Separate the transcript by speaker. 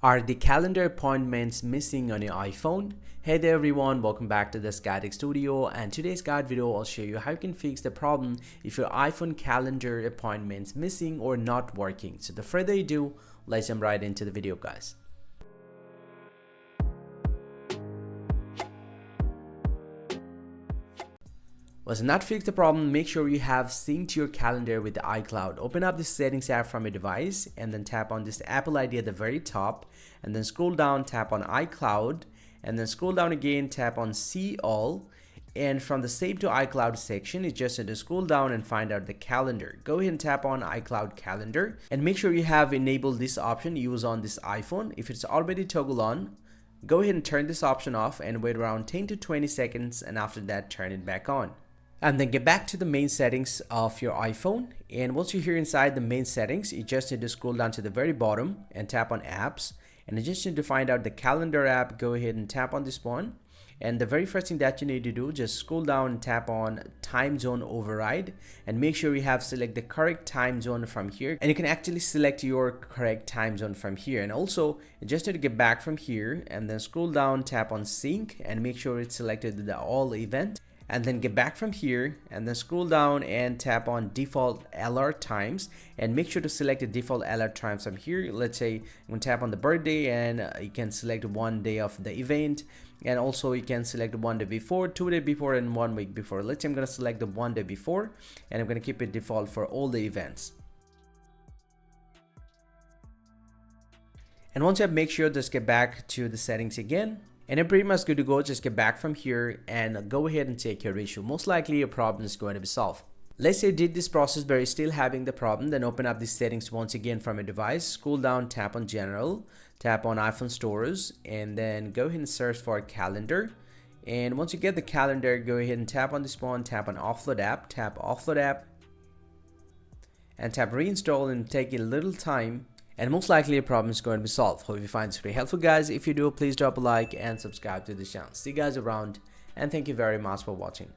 Speaker 1: Are the calendar appointments missing on your iPhone? Hey there everyone, welcome back to the Static Studio, and today's guide video I'll show you how you can fix the problem if your iPhone calendar appointments missing or not working. So without further ado, let's jump right into the video, guys. To not fix the problem, make sure you have synced your calendar with the iCloud. Open up the settings app from your device and then tap on this Apple ID at the very top, and then scroll down, tap on iCloud, and then scroll down again, tap on See All, and from the Save to iCloud section, you just need to scroll down and find out the calendar. Go ahead and tap on iCloud calendar and make sure you have enabled this option use on this iPhone. If it's already toggled on, go ahead and turn this option off and wait around 10 to 20 seconds, and after that turn it back on. And then get back to the main settings of your iPhone, and once you're here inside the main settings, you just need to scroll down to the very bottom and tap on apps, and you just need to find out the calendar app. Go ahead and tap on this one, and the very first thing that you need to do, just scroll down and tap on time zone override, and make sure you have select the correct time zone from here, and you can actually select your correct time zone from here. And also you just need to get back from here and then scroll down, tap on sync, and make sure it's selected the all event, and then get back from here and then scroll down and tap on default alert times, and make sure to select the default alert times from here. Let's say you can tap on the birthday, and you can select 1 day of the event, and also you can select 1 day before, 2 days before, and 1 week before. Let's say I'm going to select the 1 day before, and I'm going to keep it default for all the events. And once you have, make sure just get back to the settings again, and you're pretty much good to go. Just get back from here and go ahead and take your issue. Most likely your problem is going to be solved. Let's say you did this process but you're still having the problem, then open up the settings once again from your device, scroll down, tap on general, tap on iPhone stores, and then go ahead and search for calendar. And once you get the calendar, go ahead and tap on this one, tap on Offload app, tap Offload app, and tap reinstall, and take a little time, and most likely your problem is going to be solved. Hope you find this very helpful, guys. If you do, please drop a like and subscribe to the channel. See you guys around, and thank you very much for watching.